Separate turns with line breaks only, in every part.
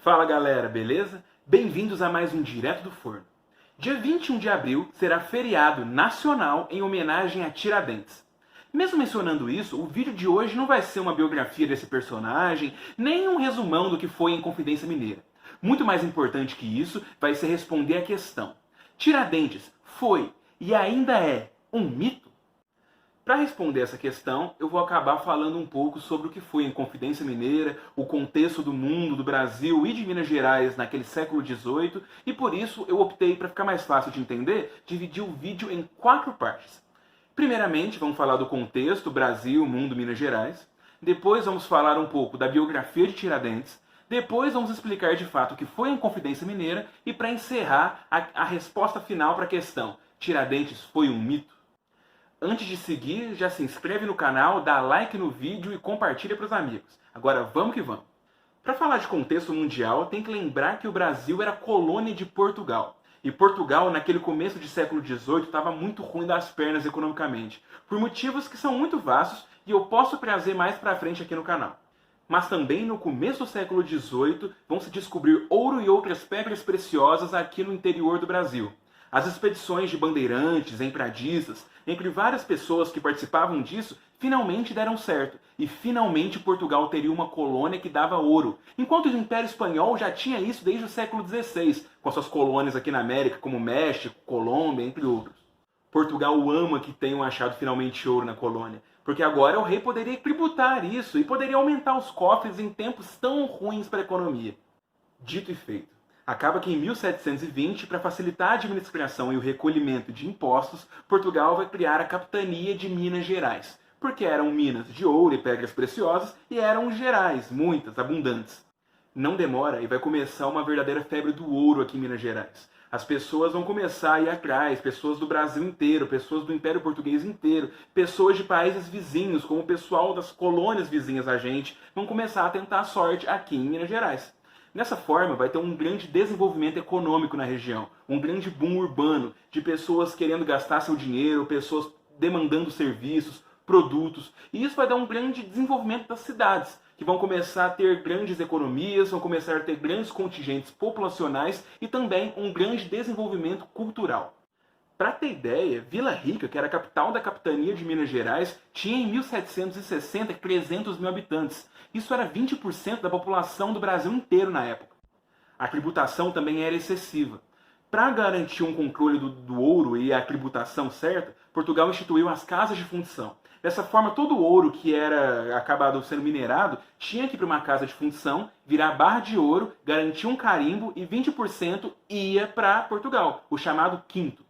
Fala galera, beleza? Bem-vindos a mais um Direto do Forno. Dia 21 de abril será feriado nacional em homenagem a Tiradentes. Mesmo mencionando isso, o vídeo de hoje não vai ser uma biografia desse personagem, nem um resumão do que foi em Inconfidência Mineira. Muito mais importante que isso vai ser responder a questão: Tiradentes foi e ainda é um mito? Para responder essa questão, eu vou acabar falando um pouco sobre o que foi a Inconfidência Mineira, o contexto do mundo, do Brasil e de Minas Gerais naquele século XVIII, e por isso eu optei, para ficar mais fácil de entender, dividir o vídeo em 4 partes. Primeiramente, vamos falar do contexto, Brasil, mundo, Minas Gerais. Depois vamos falar um pouco da biografia de Tiradentes. Depois vamos explicar de fato o que foi a Inconfidência Mineira e, para encerrar, a resposta final para a questão: Tiradentes foi um mito? Antes de seguir, já se inscreve no canal, dá like no vídeo e compartilha para os amigos. Agora vamos que vamos. Para falar de contexto mundial, tem que lembrar que o Brasil era colônia de Portugal. E Portugal, naquele começo de século XVIII, estava muito ruim das pernas economicamente, por motivos que são muito vastos e eu posso trazer mais para frente aqui no canal. Mas também no começo do século XVIII vão se descobrir ouro e outras pedras preciosas aqui no interior do Brasil. As expedições de bandeirantes, entradistas, entre várias pessoas que participavam disso, finalmente deram certo. E finalmente Portugal teria uma colônia que dava ouro. Enquanto o Império Espanhol já tinha isso desde o século XVI, com suas colônias aqui na América, como México, Colômbia, entre outros. Portugal ama que tenham achado finalmente ouro na colônia, porque agora o rei poderia tributar isso e poderia aumentar os cofres em tempos tão ruins para a economia. Dito e feito. Acaba que em 1720, para facilitar a administração e o recolhimento de impostos, Portugal vai criar a Capitania de Minas Gerais, porque eram minas de ouro e pedras preciosas e eram gerais, muitas, abundantes. Não demora e vai começar uma verdadeira febre do ouro aqui em Minas Gerais. As pessoas vão começar a ir atrás, pessoas do Brasil inteiro, pessoas do Império Português inteiro, pessoas de países vizinhos, como o pessoal das colônias vizinhas a gente, vão começar a tentar a sorte aqui em Minas Gerais. Dessa forma, vai ter um grande desenvolvimento econômico na região, um grande boom urbano, de pessoas querendo gastar seu dinheiro, pessoas demandando serviços, produtos, e isso vai dar um grande desenvolvimento das cidades, que vão começar a ter grandes economias, vão começar a ter grandes contingentes populacionais e também um grande desenvolvimento cultural. Para ter ideia, Vila Rica, que era a capital da Capitania de Minas Gerais, tinha em 1760 300 mil habitantes. Isso era 20% da população do Brasil inteiro na época. A tributação também era excessiva. Para garantir um controle do ouro e a tributação certa, Portugal instituiu as casas de fundição. Dessa forma, todo o ouro que era acabado sendo minerado tinha que ir para uma casa de fundição, virar barra de ouro, garantir um carimbo e 20% ia para Portugal, o chamado quinto.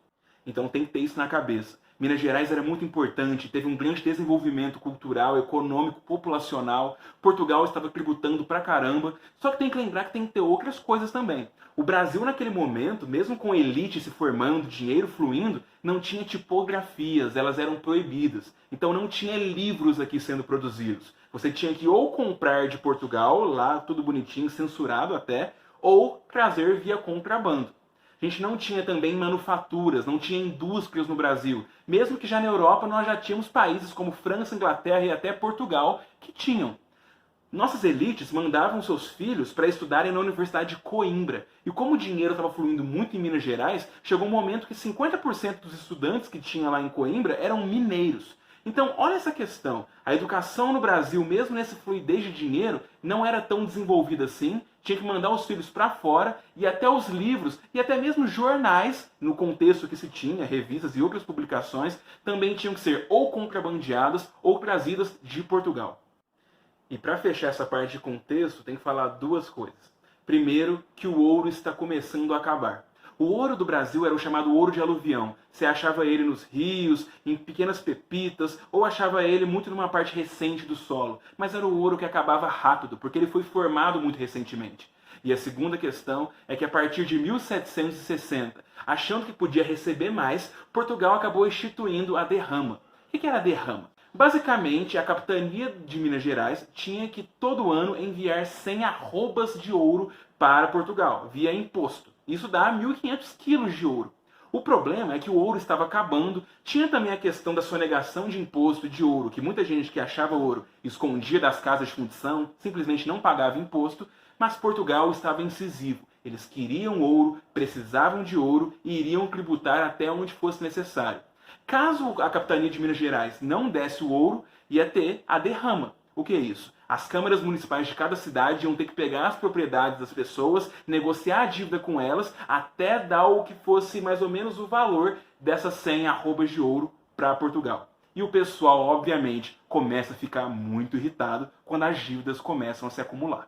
Então tem que ter isso na cabeça. Minas Gerais era muito importante, teve um grande desenvolvimento cultural, econômico, populacional. Portugal estava tributando pra caramba. Só que tem que lembrar que tem que ter outras coisas também. O Brasil naquele momento, mesmo com elite se formando, dinheiro fluindo, não tinha tipografias, elas eram proibidas. Então não tinha livros aqui sendo produzidos. Você tinha que ou comprar de Portugal, lá tudo bonitinho, censurado até, ou trazer via contrabando. A gente não tinha também manufaturas, não tinha indústrias no Brasil. Mesmo que já na Europa nós já tínhamos países como França, Inglaterra e até Portugal que tinham. Nossas elites mandavam seus filhos para estudarem na Universidade de Coimbra. E como o dinheiro estava fluindo muito em Minas Gerais, chegou um momento que 50% dos estudantes que tinha lá em Coimbra eram mineiros. Então, olha essa questão. A educação no Brasil, mesmo nessa fluidez de dinheiro, não era tão desenvolvida assim. Tinha que mandar os filhos para fora e até os livros e até mesmo jornais, no contexto que se tinha, revistas e outras publicações, também tinham que ser ou contrabandeadas ou trazidas de Portugal. E para fechar essa parte de contexto, tem que falar duas coisas. Primeiro, que o ouro está começando a acabar. O ouro do Brasil era o chamado ouro de aluvião. Você achava ele nos rios, em pequenas pepitas, ou achava ele muito numa parte recente do solo. Mas era o ouro que acabava rápido, porque ele foi formado muito recentemente. E a segunda questão é que a partir de 1760, achando que podia receber mais, Portugal acabou instituindo a derrama. O que era a derrama? Basicamente, a Capitania de Minas Gerais tinha que todo ano enviar 100 arrobas de ouro para Portugal, via imposto. Isso dá 1.500 quilos de ouro. O problema é que o ouro estava acabando, tinha também a questão da sonegação de imposto de ouro, que muita gente que achava ouro escondia das casas de fundição, simplesmente não pagava imposto, Mas Portugal estava incisivo. Eles queriam ouro, precisavam de ouro e iriam tributar até onde fosse necessário. Caso a capitania de Minas Gerais não desse o ouro, ia ter a derrama. O que é isso? As câmaras municipais de cada cidade iam ter que pegar as propriedades das pessoas, negociar a dívida com elas, até dar o que fosse mais ou menos o valor dessas 100 arrobas de ouro para Portugal. E o pessoal, obviamente, começa a ficar muito irritado quando as dívidas começam a se acumular.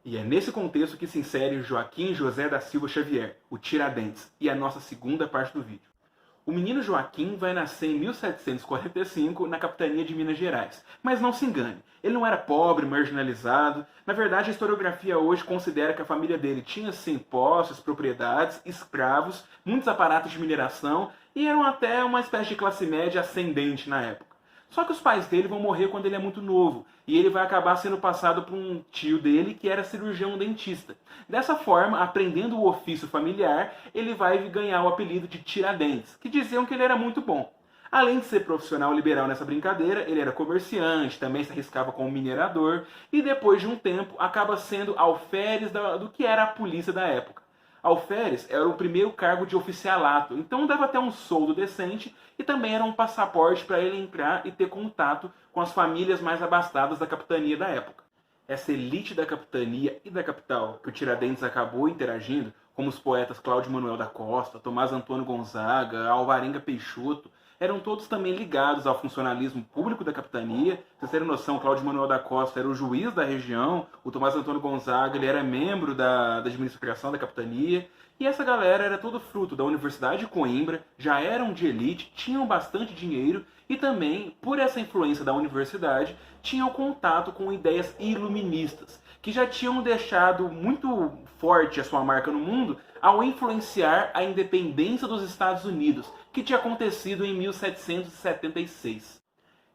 E é nesse contexto que se insere Joaquim José da Silva Xavier, o Tiradentes, e a nossa segunda parte do vídeo. O menino Joaquim vai nascer em 1745 na capitania de Minas Gerais. Mas não se engane, ele não era pobre, marginalizado. Na verdade, a historiografia hoje considera que a família dele tinha sim posses, propriedades, escravos, muitos aparatos de mineração e eram até uma espécie de classe média ascendente na época. Só que os pais dele vão morrer quando ele é muito novo, e ele vai acabar sendo passado por um tio dele que era cirurgião dentista. Dessa forma, aprendendo o ofício familiar, ele vai ganhar o apelido de Tiradentes, que diziam que ele era muito bom. Além de ser profissional liberal nessa brincadeira, ele era comerciante, também se arriscava como minerador, e depois de um tempo acaba sendo alferes do que era a polícia da época. Alferes era o primeiro cargo de oficialato, então dava até um soldo decente e também era um passaporte para ele entrar e ter contato com as famílias mais abastadas da capitania da época. Essa elite da capitania e da capital que o Tiradentes acabou interagindo, como os poetas Cláudio Manuel da Costa, Tomás Antônio Gonzaga, Alvarenga Peixoto, eram todos também ligados ao funcionalismo público da capitania. Pra vocês terem noção, Cláudio Manuel da Costa era o juiz da região, o Tomás Antônio Gonzaga ele era membro da administração da capitania, e essa galera era todo fruto da Universidade de Coimbra, já eram de elite, tinham bastante dinheiro e também, por essa influência da universidade, tinham contato com ideias iluministas, que já tinham deixado muito forte a sua marca no mundo ao influenciar a independência dos Estados Unidos, que tinha acontecido em 1776.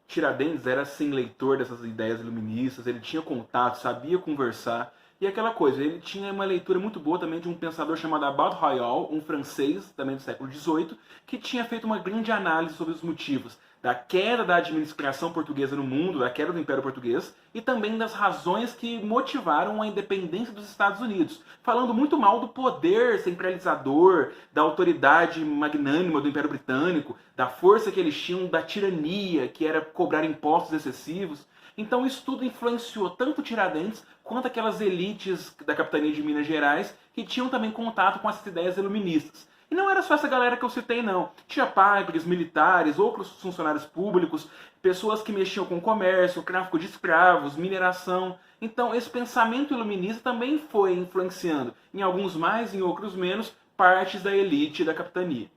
Tiradentes era sim leitor dessas ideias iluministas, ele tinha contato, sabia conversar, e aquela coisa, ele tinha uma leitura muito boa também de um pensador chamado Abad Royal, um francês, também do século XVIII, que tinha feito uma grande análise sobre os motivos da queda da administração portuguesa no mundo, da queda do Império Português, e também das razões que motivaram a independência dos Estados Unidos, falando muito mal do poder centralizador, da autoridade magnânima do Império Britânico, da força que eles tinham, da tirania, que era cobrar impostos excessivos. Então isso tudo influenciou tanto Tiradentes quanto aquelas elites da capitania de Minas Gerais que tinham também contato com essas ideias iluministas. E não era só essa galera que eu citei, não. Tinha padres, militares, outros funcionários públicos, pessoas que mexiam com comércio, tráfico de escravos, mineração. Então esse pensamento iluminista também foi influenciando, em alguns mais, em outros menos, partes da elite da capitania.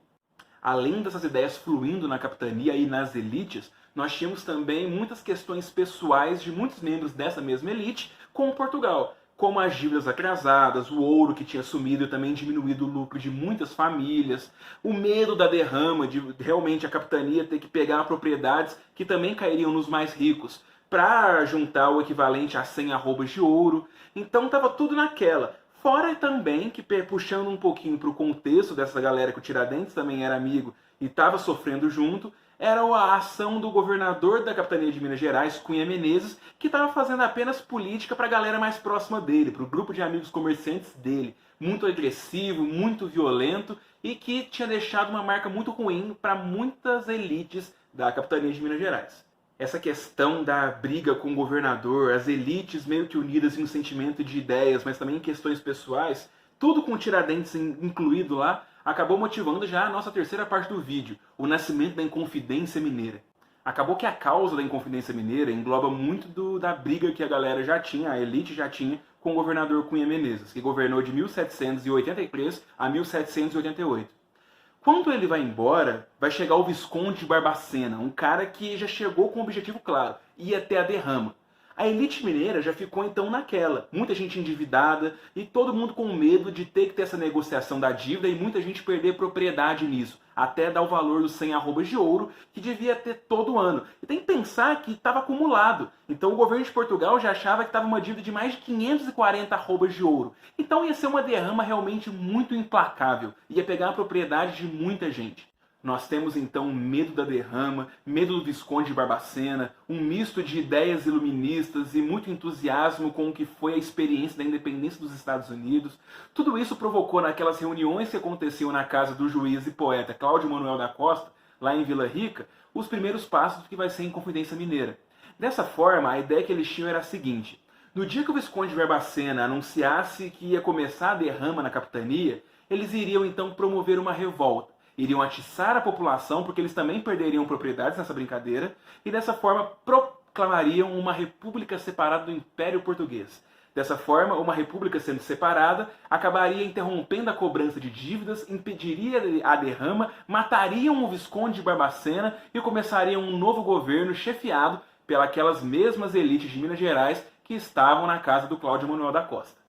Além dessas ideias fluindo na capitania e nas elites, nós tínhamos também muitas questões pessoais de muitos membros dessa mesma elite com Portugal, como as dívidas atrasadas, o ouro que tinha sumido e também diminuído o lucro de muitas famílias, o medo da derrama, de realmente a capitania ter que pegar propriedades que também cairiam nos mais ricos, para juntar o equivalente a 100 arrobas de ouro. Então estava tudo naquela. Fora também que, puxando um pouquinho para o contexto dessa galera que o Tiradentes também era amigo e estava sofrendo junto, era a ação do governador da capitania de Minas Gerais, Cunha Menezes, que estava fazendo apenas política para a galera mais próxima dele, para o grupo de amigos comerciantes dele. Muito agressivo, muito violento e que tinha deixado uma marca muito ruim para muitas elites da capitania de Minas Gerais. Essa questão da briga com o governador, as elites meio que unidas em um sentimento de ideias, mas também em questões pessoais, tudo com o Tiradentes incluído lá, acabou motivando já a nossa terceira parte do vídeo, o nascimento da Inconfidência Mineira. Acabou que a causa da Inconfidência Mineira engloba muito da briga que a galera já tinha, a elite já tinha, com o governador Cunha Menezes, que governou de 1783 a 1788. Quando ele vai embora, vai chegar o Visconde de Barbacena, um cara que já chegou com um objetivo claro, ia ter a derrama. A elite mineira já ficou então naquela, muita gente endividada e todo mundo com medo de ter que ter essa negociação da dívida e muita gente perder propriedade nisso, até dar o valor dos 100 arrobas de ouro que devia ter todo ano. E tem que pensar que estava acumulado, então o governo de Portugal já achava que estava uma dívida de mais de 540 arrobas de ouro. Então ia ser uma derrama realmente muito implacável, ia pegar a propriedade de muita gente. Nós temos então medo da derrama, medo do Visconde de Barbacena, um misto de ideias iluministas e muito entusiasmo com o que foi a experiência da independência dos Estados Unidos. Tudo isso provocou naquelas reuniões que aconteciam na casa do juiz e poeta Cláudio Manuel da Costa, lá em Vila Rica, os primeiros passos do que vai ser a Inconfidência Mineira. Dessa forma, a ideia que eles tinham era a seguinte: no dia que o Visconde de Barbacena anunciasse que ia começar a derrama na capitania, eles iriam então promover uma revolta. Iriam atiçar a população, porque eles também perderiam propriedades nessa brincadeira, e dessa forma proclamariam uma república separada do Império Português. Dessa forma, uma república sendo separada, acabaria interrompendo a cobrança de dívidas, impediria a derrama, matariam o Visconde de Barbacena e começariam um novo governo chefiado pelas mesmas elites de Minas Gerais que estavam na casa do Cláudio Manuel da Costa.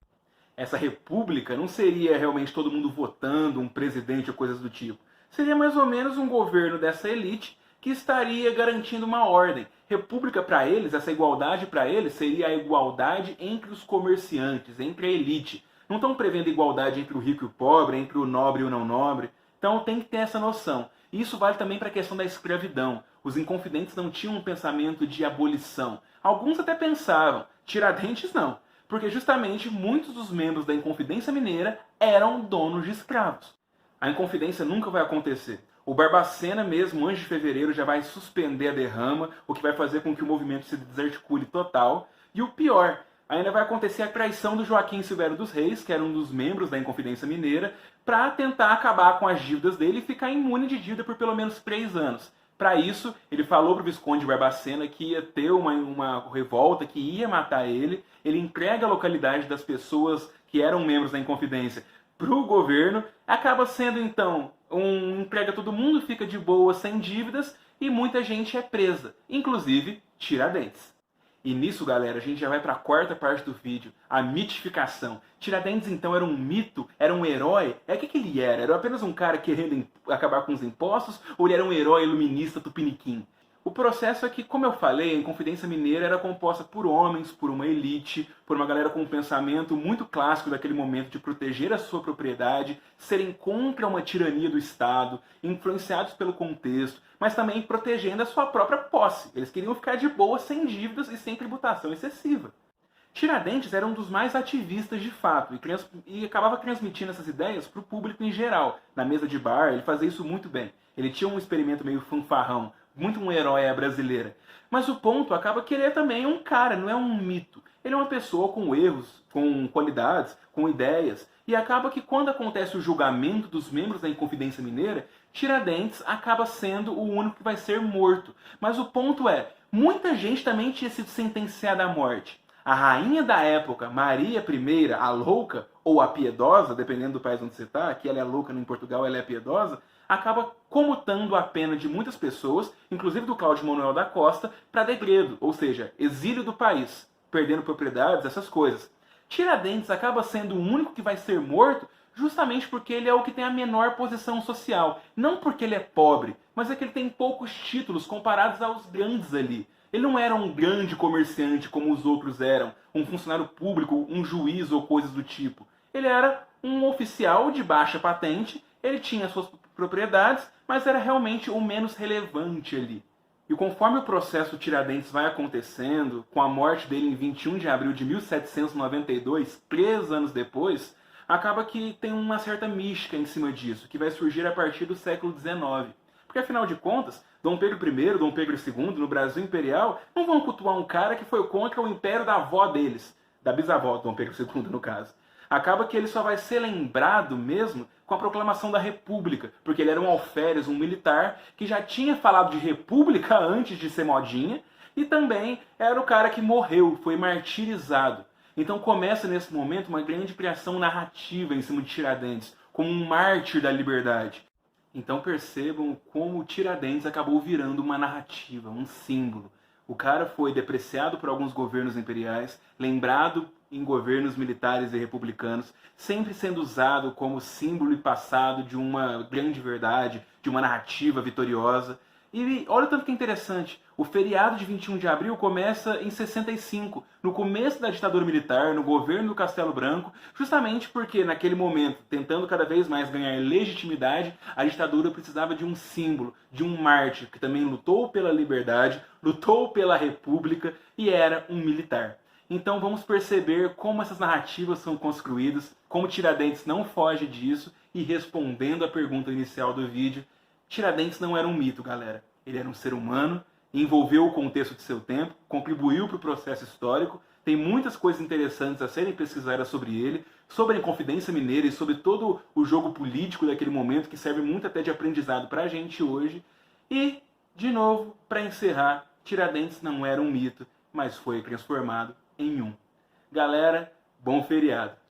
Essa república não seria realmente todo mundo votando, um presidente ou coisas do tipo. Seria mais ou menos um governo dessa elite que estaria garantindo uma ordem. República para eles, essa igualdade para eles, seria a igualdade entre os comerciantes, entre a elite. Não estão prevendo igualdade entre o rico e o pobre, entre o nobre e o não nobre. Então tem que ter essa noção. E isso vale também para a questão da escravidão. Os Inconfidentes não tinham um pensamento de abolição. Alguns até pensavam, Tiradentes não. Porque justamente muitos dos membros da Inconfidência Mineira eram donos de escravos. A Inconfidência nunca vai acontecer. O Barbacena mesmo, antes de fevereiro, já vai suspender a derrama, o que vai fazer com que o movimento se desarticule total. E o pior, ainda vai acontecer a traição do Joaquim Silvério dos Reis, que era um dos membros da Inconfidência Mineira, para tentar acabar com as dívidas dele e ficar imune de dívida por pelo menos 3 anos. Para isso, ele falou para o Visconde de Barbacena que ia ter uma revolta, que ia matar ele. Ele entrega a localidade das pessoas que eram membros da Inconfidência para o governo. Acaba sendo, então, entrega todo mundo, fica de boa, sem dívidas, e muita gente é presa, inclusive Tiradentes. E nisso, galera, a gente já vai para a quarta parte do vídeo, a mitificação. Tiradentes, então, era um mito? Era um herói? O que ele era? Era apenas um cara querendo acabar com os impostos? Ou ele era um herói iluminista tupiniquim? O processo é que, como eu falei, a Inconfidência Mineira era composta por homens, por uma elite, por uma galera com um pensamento muito clássico daquele momento de proteger a sua propriedade, serem contra uma tirania do Estado, influenciados pelo contexto, mas também protegendo a sua própria posse. Eles queriam ficar de boa, sem dívidas e sem tributação excessiva. Tiradentes era um dos mais ativistas de fato e acabava transmitindo essas ideias para o público em geral. Na mesa de bar, ele fazia isso muito bem. Ele tinha um experimento meio fanfarrão, muito um herói à brasileira. Mas o ponto acaba que ele é também um cara, não é um mito. Ele é uma pessoa com erros, com qualidades, com ideias. E acaba que quando acontece o julgamento dos membros da Inconfidência Mineira, Tiradentes acaba sendo o único que vai ser morto. Mas o ponto é, muita gente também tinha sido sentenciada à morte. A rainha da época, Maria I, a louca, ou a piedosa, dependendo do país onde você está, aqui ela é louca, em Portugal ela é piedosa, acaba comutando a pena de muitas pessoas, inclusive do Cláudio Manuel da Costa, para degredo, ou seja, exílio do país, perdendo propriedades, essas coisas. Tiradentes acaba sendo o único que vai ser morto justamente porque ele é o que tem a menor posição social. Não porque ele é pobre, mas é que ele tem poucos títulos comparados aos grandes ali. Ele não era um grande comerciante como os outros eram, um funcionário público, um juiz ou coisas do tipo. Ele era um oficial de baixa patente, ele tinha suas propriedades, mas era realmente o menos relevante ali. E conforme o processo Tiradentes vai acontecendo, com a morte dele em 21 de abril de 1792, 3 anos depois, acaba que tem uma certa mística em cima disso, que vai surgir a partir do século XIX. Porque, afinal de contas, Dom Pedro I, Dom Pedro II, no Brasil Imperial, não vão cultuar um cara que foi contra o império da avó deles, da bisavó de Dom Pedro II, no caso. Acaba que ele só vai ser lembrado mesmo com a proclamação da República, porque ele era um alferes, um militar, que já tinha falado de república antes de ser modinha, e também era o cara que morreu, foi martirizado. Então começa nesse momento uma grande criação narrativa em cima de Tiradentes, como um mártir da liberdade. Então percebam como Tiradentes acabou virando uma narrativa, um símbolo. O cara foi depreciado por alguns governos imperiais, lembrado em governos militares e republicanos, sempre sendo usado como símbolo e passado de uma grande verdade, de uma narrativa vitoriosa. E olha o tanto que é interessante, o feriado de 21 de abril começa em 65, no começo da ditadura militar, no governo do Castelo Branco, justamente porque naquele momento, tentando cada vez mais ganhar legitimidade, a ditadura precisava de um símbolo, de um mártir que também lutou pela liberdade, lutou pela república e era um militar. Então vamos perceber como essas narrativas são construídas, como Tiradentes não foge disso, e respondendo à pergunta inicial do vídeo, Tiradentes não era um mito, galera. Ele era um ser humano, envolveu o contexto de seu tempo, contribuiu para o processo histórico, tem muitas coisas interessantes a serem pesquisadas sobre ele, sobre a Inconfidência Mineira e sobre todo o jogo político daquele momento, que serve muito até de aprendizado para a gente hoje. E, de novo, para encerrar, Tiradentes não era um mito, mas foi transformado em um. Galera, bom feriado!